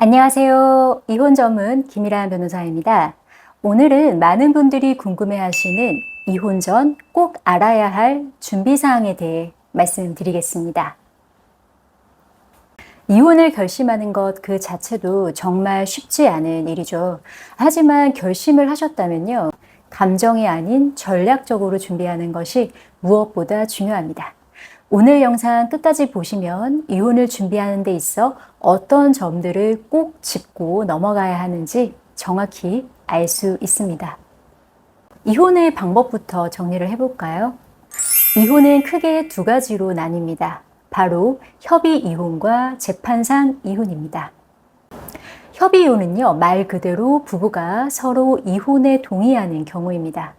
안녕하세요. 이혼 전문 김일한 변호사입니다. 오늘은 많은 분들이 궁금해하시는 이혼 전 꼭 알아야 할 준비사항에 대해 말씀드리겠습니다. 이혼을 결심하는 것 그 자체도 정말 쉽지 않은 일이죠. 하지만 결심을 하셨다면요, 감정이 아닌 전략적으로 준비하는 것이 무엇보다 중요합니다. 오늘 영상 끝까지 보시면 이혼을 준비하는 데 있어 어떤 점들을 꼭 짚고 넘어가야 하는지 정확히 알 수 있습니다. 이혼의 방법부터 정리를 해볼까요? 이혼은 크게 두 가지로 나뉩니다. 바로 협의 이혼과 재판상 이혼입니다. 협의 이혼은요, 말 그대로 부부가 서로 이혼에 동의하는 경우입니다.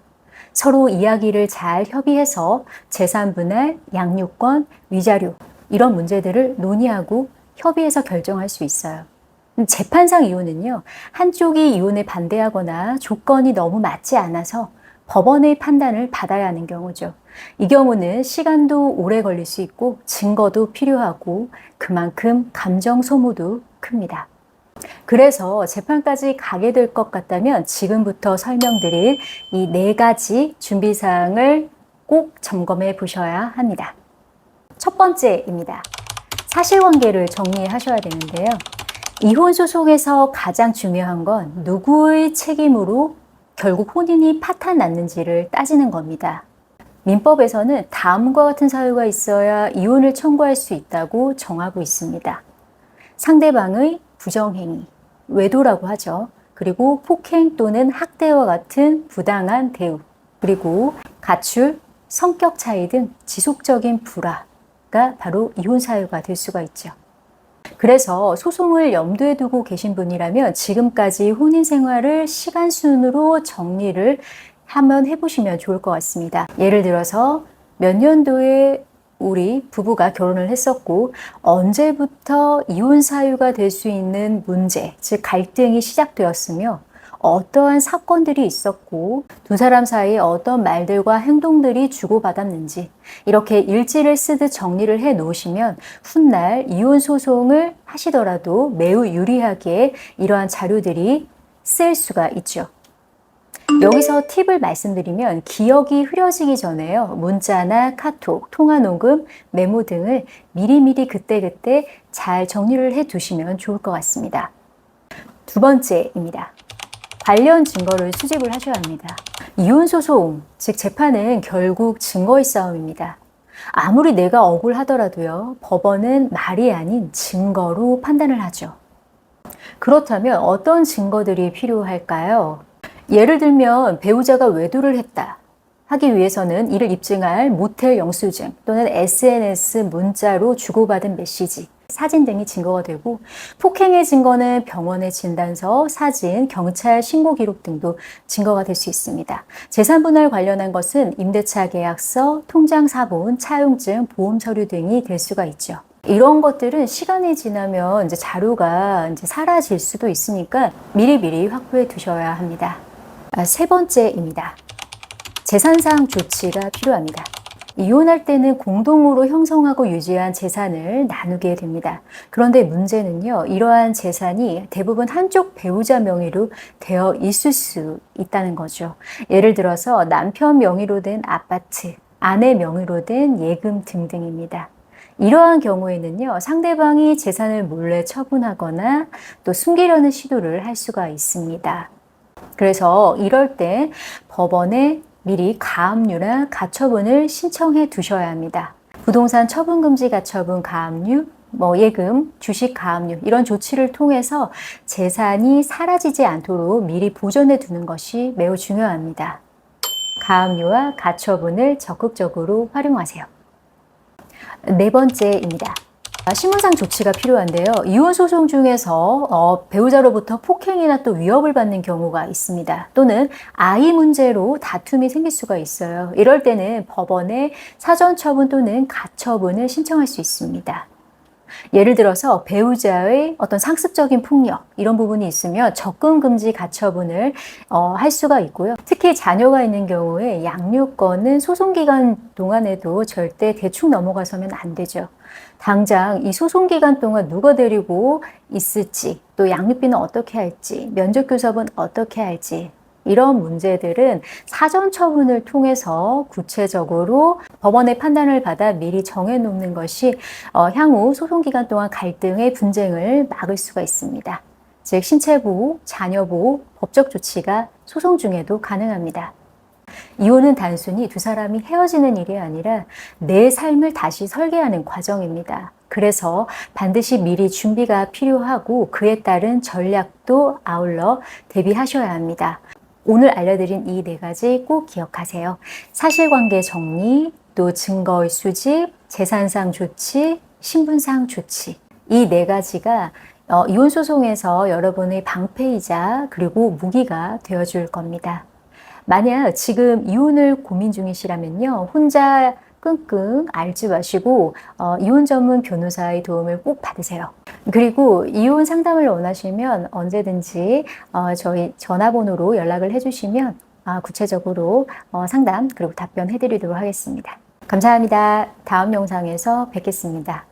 서로 이야기를 잘 협의해서 재산 분할, 양육권, 위자료 이런 문제들을 논의하고 협의해서 결정할 수 있어요. 재판상 이혼은요, 한쪽이 이혼에 반대하거나 조건이 너무 맞지 않아서 법원의 판단을 받아야 하는 경우죠. 이 경우는 시간도 오래 걸릴 수 있고 증거도 필요하고 그만큼 감정 소모도 큽니다. 그래서 재판까지 가게 될 것 같다면 지금부터 설명드릴 이 4가지 준비사항을 꼭 점검해 보셔야 합니다. 첫 번째입니다. 사실관계를 정리하셔야 되는데요. 이혼 소송에서 가장 중요한 건 누구의 책임으로 결국 혼인이 파탄났는지를 따지는 겁니다. 민법에서는 다음과 같은 사유가 있어야 이혼을 청구할 수 있다고 정하고 있습니다. 상대방의 부정행위, 외도라고 하죠. 그리고 폭행 또는 학대와 같은 부당한 대우, 그리고 가출, 성격 차이 등 지속적인 불화가 바로 이혼 사유가 될 수가 있죠. 그래서 소송을 염두에 두고 계신 분이라면 지금까지 혼인 생활을 시간순으로 정리를 한번 해보시면 좋을 것 같습니다. 예를 들어서 몇 년도에 우리 부부가 결혼을 했었고 언제부터 이혼 사유가 될 수 있는 문제, 즉 갈등이 시작되었으며 어떠한 사건들이 있었고 두 사람 사이에 어떤 말들과 행동들이 주고받았는지 이렇게 일지를 쓰듯 정리를 해 놓으시면 훗날 이혼 소송을 하시더라도 매우 유리하게 이러한 자료들이 쓰일 수가 있죠. 여기서 팁을 말씀드리면 기억이 흐려지기 전에요. 문자나 카톡, 통화 녹음, 메모 등을 미리미리 그때그때 잘 정리를 해 두시면 좋을 것 같습니다. 두 번째입니다. 관련 증거를 수집을 하셔야 합니다. 이혼 소송, 즉 재판은 결국 증거의 싸움입니다. 아무리 내가 억울하더라도요, 법원은 말이 아닌 증거로 판단을 하죠. 그렇다면 어떤 증거들이 필요할까요? 예를 들면 배우자가 외도를 했다 하기 위해서는 이를 입증할 모텔 영수증 또는 SNS 문자로 주고받은 메시지, 사진 등이 증거가 되고 폭행의 증거는 병원의 진단서, 사진, 경찰 신고 기록 등도 증거가 될 수 있습니다. 재산분할 관련한 것은 임대차 계약서, 통장 사본, 차용증, 보험 서류 등이 될 수가 있죠. 이런 것들은 시간이 지나면 이제 자료가 이제 사라질 수도 있으니까 미리미리 확보해 두셔야 합니다. 세 번째입니다. 재산상 조치가 필요합니다. 이혼할 때는 공동으로 형성하고 유지한 재산을 나누게 됩니다. 그런데 문제는요, 이러한 재산이 대부분 한쪽 배우자 명의로 되어 있을 수 있다는 거죠. 예를 들어서 남편 명의로 된 아파트, 아내 명의로 된 예금 등등입니다. 이러한 경우에는요, 상대방이 재산을 몰래 처분하거나 또 숨기려는 시도를 할 수가 있습니다. 그래서 이럴 때 법원에 미리 가압류나 가처분을 신청해 두셔야 합니다. 부동산 처분금지 가처분 가압류, 예금, 주식 가압류 이런 조치를 통해서 재산이 사라지지 않도록 미리 보존해 두는 것이 매우 중요합니다. 가압류와 가처분을 적극적으로 활용하세요. 네 번째입니다. 신문상 조치가 필요한데요. 이혼 소송 중에서 배우자로부터 폭행이나 또 위협을 받는 경우가 있습니다. 또는 아이 문제로 다툼이 생길 수가 있어요. 이럴 때는 법원에 사전 처분 또는 가처분을 신청할 수 있습니다. 예를 들어서 배우자의 어떤 상습적인 폭력 이런 부분이 있으면 접근 금지 가처분을 할 수가 있고요. 특히 자녀가 있는 경우에 양육권은 소송 기간 동안에도 절대 대충 넘어가서는 안 되죠. 당장 이 소송 기간 동안 누가 데리고 있을지, 또 양육비는 어떻게 할지, 면접교섭은 어떻게 할지, 이런 문제들은 사전 처분을 통해서 구체적으로 법원의 판단을 받아 미리 정해놓는 것이 향후 소송기간 동안 갈등의 분쟁을 막을 수가 있습니다. 즉 신체보호, 자녀보호, 법적 조치가 소송 중에도 가능합니다. 이혼은 단순히 두 사람이 헤어지는 일이 아니라 내 삶을 다시 설계하는 과정입니다. 그래서 반드시 미리 준비가 필요하고 그에 따른 전략도 아울러 대비하셔야 합니다. 오늘 알려드린 이 4가지 꼭 기억하세요. 사실관계 정리, 또 증거의 수집, 재산상 조치, 신분상 조치. 이 4가지가 이혼 소송에서 여러분의 방패이자 그리고 무기가 되어줄 겁니다. 만약 지금 이혼을 고민 중이시라면요, 혼자 끙끙 앓지 마시고 이혼 전문 변호사의 도움을 꼭 받으세요. 그리고 이혼 상담을 원하시면 언제든지 저희 전화번호로 연락을 해주시면 구체적으로 상담 그리고 답변 해드리도록 하겠습니다. 감사합니다. 다음 영상에서 뵙겠습니다.